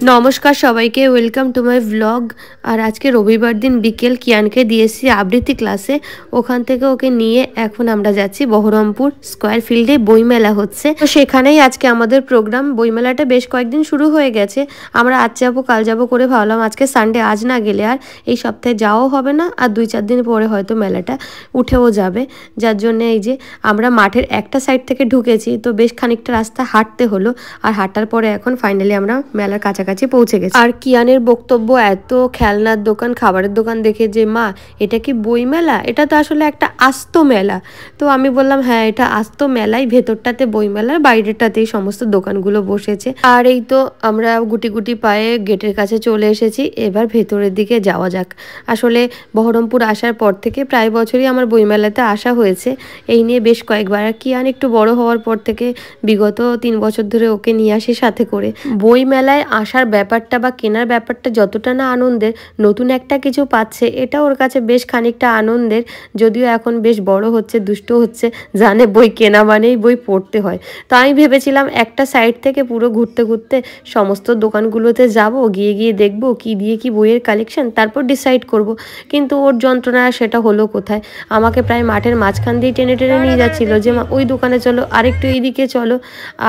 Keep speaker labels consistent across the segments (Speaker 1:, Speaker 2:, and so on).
Speaker 1: নমস্কার সবাইকে, welcome to my blog. আর আজকে রবিবার দিন বিকেল কিয়ানকে দিয়েছি আবৃত্তি ক্লাসে। ওখান থেকে ওকে নিয়ে এখন আমরা যাচ্ছি বহরমপুর স্কোয়ার ফিল্ডে বইমেলা হচ্ছে, তো সেখানেই আজকে আমাদের প্রোগ্রাম। বইমেলাটা বেশ কয়েকদিন শুরু হয়ে গেছে, আমরা আজ যাবো কাল যাবো করে ভাবলাম আজকে সানডে, আজ না গেলে আর এই সপ্তাহে যাওয়াও হবে না, আর 2-4 দিন পরে হয়তো মেলাটা উঠেও যাবে। যার জন্য এই যে আমরা মাঠের একটা সাইড থেকে ঢুকেছি, তো বেশ খানিকটা রাস্তা হাঁটতে হলো, আর হাঁটার পরে এখন ফাইনালি আমরা মেলার কাছাকাছি পৌঁছে গেছে। আর কিয়ানের বক্তব্য, এত খেলনার দোকান খাবারের দোকান দেখে যে মা এটা কি বই মেলা, এটা তো আসলে একটা আস্ত মেলা। তো আমি বললাম হ্যাঁ এটা আস্ত মেলাই, ভেতরটাতে বই মেলার, বাইরেটাতেই সমস্ত দোকানগুলো বসেছে। আর এই তো আমরা গুটি গুটি পায়ে গেটের কাছে চলে এসেছি, এবার ভেতরের দিকে যাওয়া যাক। আসলে বহরমপুর আসার পর থেকে প্রায় বছরই আমার বইমেলাতে আসা হয়েছে, এই নিয়ে বেশ কয়েকবার। আর কিয়ান একটু বড় হওয়ার পর থেকে বিগত 3 বছর ধরে ওকে নিয়ে আসি সাথে করে। বই মেলায় আসার ব্যাপারটা বা কেনার ব্যাপারটা যতটা না আনন্দের, নতুন একটা কিছু পাচ্ছে এটা ওর কাছে বেশ খানিকটা আনন্দের। যদিও এখন বেশ বড় হচ্ছে, দুষ্ট হচ্ছে, জানে বই কেনা মানেই বই পড়তে হয়। তো আমি ভেবেছিলাম একটা সাইড থেকে পুরো ঘুরতে ঘুরতে সমস্ত দোকানগুলোতে যাব, গিয়ে গিয়ে দেখব কি দিয়ে কি বইয়ের কালেকশন, তারপর ডিসাইড করব। কিন্তু ওর যন্ত্রণা সেটা হলো কোথায়, আমাকে প্রায় মাঠের মাঝখান দিয়ে টেনে টেনে নিয়ে যাচ্ছিল যে মা ওই দোকানে চলো, আরেকটু এইদিকে চলো।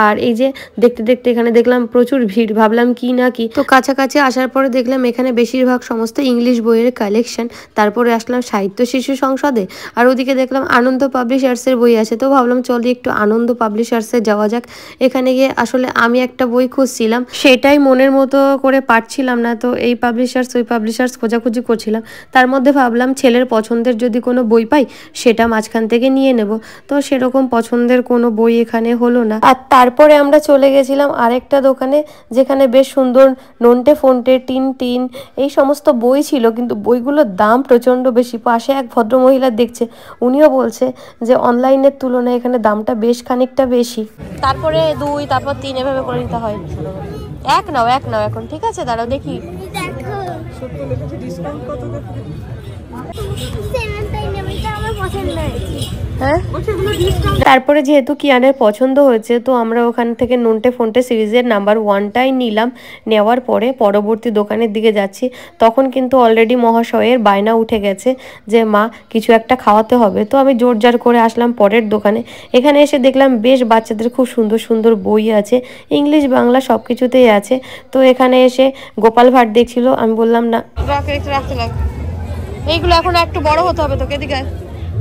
Speaker 1: আর এই যে দেখতে দেখতে এখানে দেখলাম প্রচুর ভিড়, ভাবলাম কি না কি। তো কাছাকাছি আসার পরে দেখলাম এখানে বেশিরভাগ সমস্ত ইংলিশ বইয়ের কালেকশন। তারপরে আসলাম সাহিত্য শিশু সংসদে, আর ওদিকে দেখলাম আনন্দ পাবলিশার্সের বই আছে। তো ভাবলাম চল একটু আনন্দ পাবলিশার্সে যাওয়া যাক। এখানে গিয়ে আসলে আমি একটা বই খুঁজছিলাম, সেটাই মনের মতো করে পারছিলাম না, তো এই পাবলিশার্স ওই পাবলিশার্স খোঁজাখুঁজি করছিলাম। তার মধ্যে ভাবলাম ছেলের পছন্দের যদি কোনো বই পাই সেটা মাঝখান থেকে নিয়ে নেব। তো সেরকম পছন্দের কোনো বই এখানে হলো না। আর তারপরে আমরা চলে গেছিলাম আরেকটা দোকানে, যেখানে বেশ সুন্দর নন্টে ফন্টে টিন এই সমস্ত বই ছিল, কিন্তু বইগুলোর দাম প্রচণ্ড বেশি। পাশে এক ভদ্রমহিলা দেখছে, উনিও বলছে যে অনলাইনের তুলনায় এখানে দামটা বেশ খানিকটা বেশি। তারপরে 2, তারপর 3 এভাবে করে নিতে হয়। এক নাও এখন, ঠিক আছে দাঁড়াও দেখি। তারপরে যেহেতু কিয়ানের পছন্দ হয়েছে, তো আমরা ওখান থেকে নন্টে ফন্টে সিরিজের নাম্বার 1টাই নিলাম। নেওয়ার পরে পরবর্তী দোকানের দিকে যাচ্ছি, তখন কিন্তু অলরেডি মহাশয়ের বায়না উঠে গেছে যে মা কিছু একটা খাওয়াতে হবে। তো আমি জোরজার করে আসলাম পরের দোকানে। এখানে এসে দেখলাম বেশ বাচ্চাদের খুব সুন্দর সুন্দর বই আছে, ইংলিশ বাংলা সব কিছুতেই আছে। তো এখানে এসে গোপাল ভাট দেখছিল, আমি বললাম না রাখতে লাগ, এইগুলো এখন একটু বড় হতে হবে তোকে, এদিকে।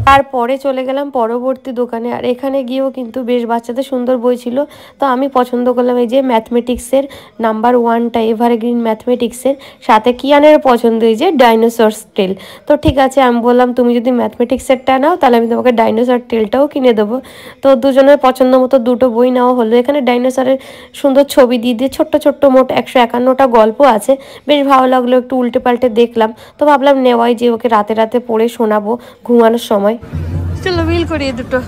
Speaker 1: তারপরে চলে গেলাম পরবর্তী দোকানে, আর এখানে গিয়েও কিন্তু বেশ বাচ্চাদের সুন্দর বই ছিল। তো আমি পছন্দ করলাম এই যে ম্যাথমেটিক্সের নাম্বার 1টা, এভারগ্রিন ম্যাথমেটিক্সের। সাথে কিয়ানের পছন্দ এই যে ডাইনোসরস টেল। তো ঠিক আছে, আমি বললাম তুমি যদি ম্যাথমেটিক্সেরটা নাও তাহলে আমি তোমাকে ডাইনোসর টেলটাও কিনে দেবো। তো দুজনের পছন্দ মতো 2টো বই নেওয়া হলো। এখানে ডাইনোসরের সুন্দর ছবি দিয়ে দিয়ে ছোট্ট ছোট্ট মোট 151টা গল্প আছে, বেশ ভালো লাগলো, একটু উল্টে পাল্টে দেখলাম। তো ভাবলাম নেওয়াই, যে ওকে রাতে রাতে পড়ে শোনাবো ঘুমানোর সময়। চলো বিল করিয়ে দুটো।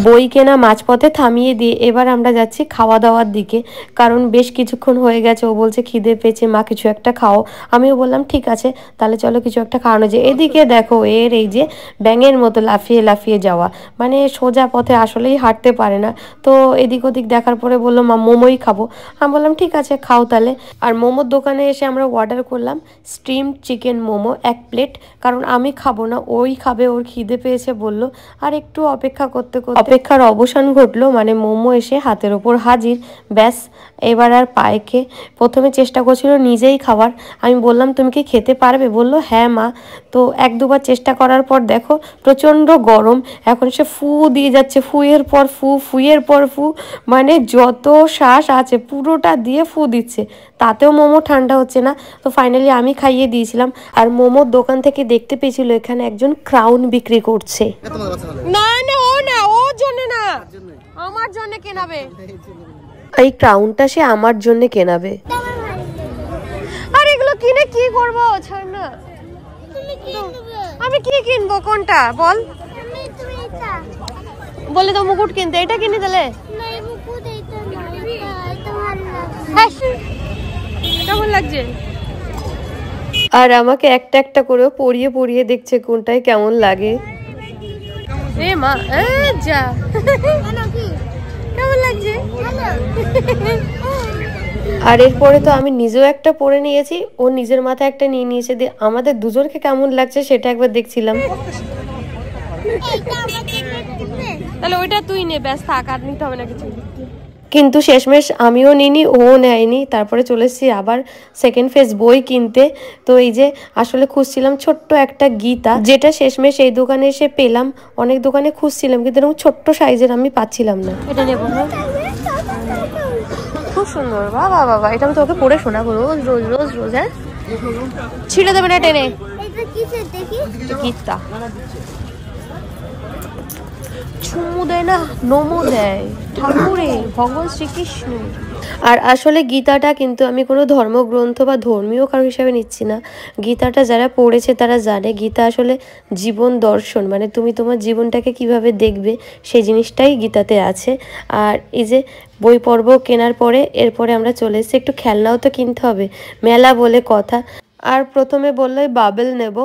Speaker 1: বই কেনা মাঝপথে থামিয়ে দিয়ে এবার আমরা যাচ্ছি খাওয়া দাওয়ার দিকে, কারণ বেশ কিছুক্ষণ হয়ে গেছে। ও বলছে খিদে পেয়েছে মা, কিছু একটা খাও। আমিও বললাম ঠিক আছে তাহলে চলো কিছু একটা খাওয়ানো যায়। এদিকে দেখো এর এই যে ব্যাঙের মতো লাফিয়ে লাফিয়ে যাওয়া, মানে সোজা পথে আসলেই হাঁটতে পারে না। তো এদিক ওদিক দেখার পরে বললো মা মোমোই খাবো। আমি বললাম ঠিক আছে খাও তাহলে। আর মোমোর দোকানে এসে আমরা অর্ডার করলাম স্টিম চিকেন মোমো 1 প্লেট, কারণ আমি খাবো না, ওই খাবে, ওর খিদে পেয়েছে বললো। আর একটু অপেক্ষা করতে করতে অপেক্ষার অবসান ঘটলো, মানে মোমো এসে হাতের ওপর হাজির। ব্যাস এবার আর পায়েকে, প্রথমে চেষ্টা করছিল নিজেই খাবার। আমি বললাম তুমি কি খেতে পারবে, বললো হ্যাঁ মা। তো 1-2বার চেষ্টা করার পর দেখো প্রচণ্ড গরম, এখন সে ফু দিয়ে যাচ্ছে, ফুয়ের পর ফু, ফুয়ের পর ফু, মানে যত শ্বাস আছে পুরোটা দিয়ে ফু দিচ্ছে, তাতেও মোমো ঠান্ডা হচ্ছে না। তো ফাইনালি আমি খাইয়ে দিয়েছিলাম। আর মোমোর দোকান থেকে দেখতে পেয়েছিল এখানে একজন ক্রাউন বিক্রি করছে। না না ও না, ওর জন্য না, আমার জন্য কেনাবে। এই ক্রাউনটা সে আমার জন্য কেনাবে। আর এগুলো কিনে কি করবো, ছাড় না। আমি কি কিনবো, কোনটা বল? বলে তো মুকুট কিনতে, এটা কিনে দিলে কেমন লাগছে? আর আমাকে একটা একটা করে পরিয়ে পরিয়ে দেখছে কোনটায় কেমন লাগে। এ মা যা, কেমন লাগছে? আর এরপরে তো আমি নিজেও একটা পরে নিয়েছি, ও নিজের মাথায় একটা নিয়ে নিয়েছে, দিয়ে আমাদের দুজনকে কেমন লাগছে সেটা একবার দেখছিলাম। তাহলে ওইটা তুই নে, ব্যাস থাক, আর নিতে হবে না কিছু। কিন্তু শেষমেশ আমিও নিইনি, ও নেয়নি। তারপরে চলে এসেছি আবার সেকেন্ড ফেজ বই কিনতে। তো এই যে আসলে খুঁজছিলাম ছোট্ট একটা গীতা, যেটা শেষমেশ এই দোকানে এসে পেলাম। অনেক দোকানে খুঁজছিলাম কিন্তু এরকম ছোট্ট সাইজের আমি পাচ্ছিলাম না। এটা নেবো না, খুব সুন্দর। বাবা বাবা, এটা আমি তোকে পড়ে শোনাবো রোজ রোজ রোজ রোজ। হ্যাঁ, ছিঁড়ে দেবে না টেনে। গীতা চুমু দেয় না, নমো দেয় ঠাকুরের, ভগবান শ্রীকৃষ্ণ। আর আসলে গীতাটা কিন্তু আমি কোনো ধর্মগ্রন্থ বা ধর্মীয় কারো হিসাবে নিচ্ছি না। গীতাটা যারা পড়েছে তারা জানে গীতা আসলে জীবন দর্শন, মানে তুমি তোমার জীবনটাকে কিভাবে দেখবে সেই জিনিসটাই গীতাতে আছে। আর এই যে বই পর্ব কেনার পরে এরপরে আমরা চলে এসেছি, একটু খেলনাও তো কিনতে হবে, মেলা বলে কথা। আর প্রথমে বললো বাবেল নেব,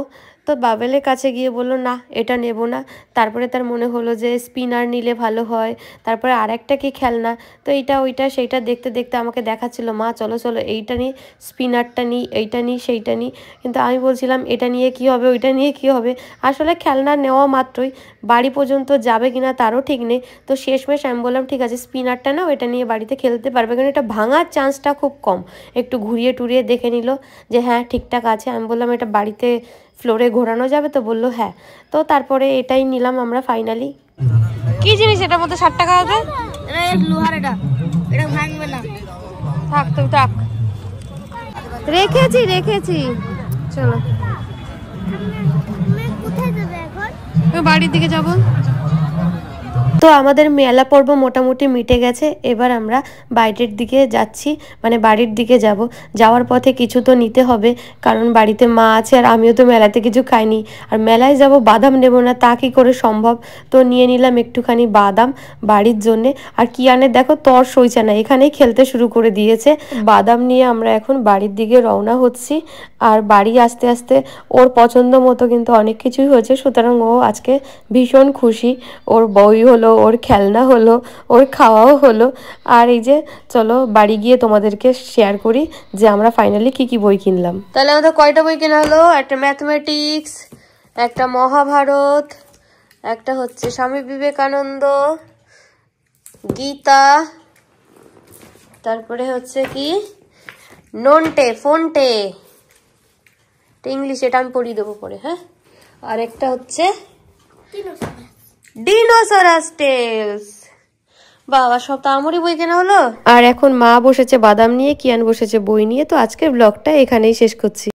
Speaker 1: তো বাবেলের কাছে গিয়ে বললো না এটা নেব না। তারপরে তার মনে হলো যে স্পিনার নিলে ভালো হয়। তারপরে আরেকটা কি খেলনা, তো এইটা ওইটা সেইটা দেখতে দেখতে আমাকে দেখাচ্ছিল, মা চলো চলো এইটা নিই, স্পিনারটা নিই, এইটা নিই, সেইটা নিই। কিন্তু আমি বলছিলাম এটা নিয়ে কি হবে, ওইটা নিয়ে কি হবে। আসলে খেলনা নেওয়া মাত্রই বাড়ি পর্যন্ত যাবে কিনা তারও ঠিক নেই। তো শেষমেশ আমি বললাম ঠিক আছে স্পিনারটা নাও, এটা নিয়ে বাড়িতে খেলতে পারবে, কারণ এটা ভাঙার চান্সটা খুব কম। একটু ঘুরিয়ে টুরিয়ে দেখে নিল যে হ্যাঁ ঠিকঠাক আছে। আমি বললাম এটা বাড়িতে ফ্লোরে ঘোরানো যাবে, তো বললো হ্যাঁ। তো তারপরে এটাই নিলাম আমরা ফাইনালি। কি জিনিস এটার মধ্যে 60 টাকা হবে? লোহার, এটা ভাঙবে না, থাক তুই থাক, রেখেছি রেখেছি। চলো কোথায় যাবে এখন? বাড়ির দিকে যাবো। তো আমাদের মেলা পর্ব মোটামুটি মিটে গেছে, এবার আমরা বাইরের দিকে যাচ্ছি, মানে বাড়ির দিকে যাব। যাওয়ার পথে কিছু তো নিতে হবে, কারণ বাড়িতে মা আছে আর আমিও তো মেলাতে কিছু খাইনি। আর মেলায় যাব বাদাম নেব না তা কি করে সম্ভব। তো নিয়ে নিলাম একটুখানি বাদাম বাড়ির জন্যে। আর কিয়ানের দেখো তর সইছে না, এখানেই খেলতে শুরু করে দিয়েছে। বাদাম নিয়ে আমরা এখন বাড়ির দিকে রওনা হচ্ছি। আর বাড়ি আস্তে আস্তে ওর পছন্দ মতো কিন্তু অনেক কিছুই হয়েছে, সুতরাং ও আজকে ভীষণ খুশি। ওর বই হলো, ওর খেলনা হলো, ওর খাওয়াও হলো। আর এই যে চলো বাড়ি গিয়ে তোমাদেরকে শেয়ার করি যে আমরা ফাইনালি কি কি বই কিনলাম। তাহলে আমাদের কয়টা বই কেনা হলো? একটা ম্যাথমেটিক্স, একটা মহাভারত, একটা হচ্ছে স্বামী বিবেকানন্দ, গীতা, তারপরে হচ্ছে কি নন্টে ফোনটে ইংলিশ, এটা আমি পড়িয়ে দেবো পরে। হ্যাঁ, আর একটা হচ্ছে ডিনোসরাস টেলস। বাবা, সব তো আমারই বই কেনা হলো। আর এখন মা বসেছে বাদাম নিয়ে, কিয়ান বসেছে বই নিয়ে। তো আজকের ব্লগটা এখানেই শেষ করছি।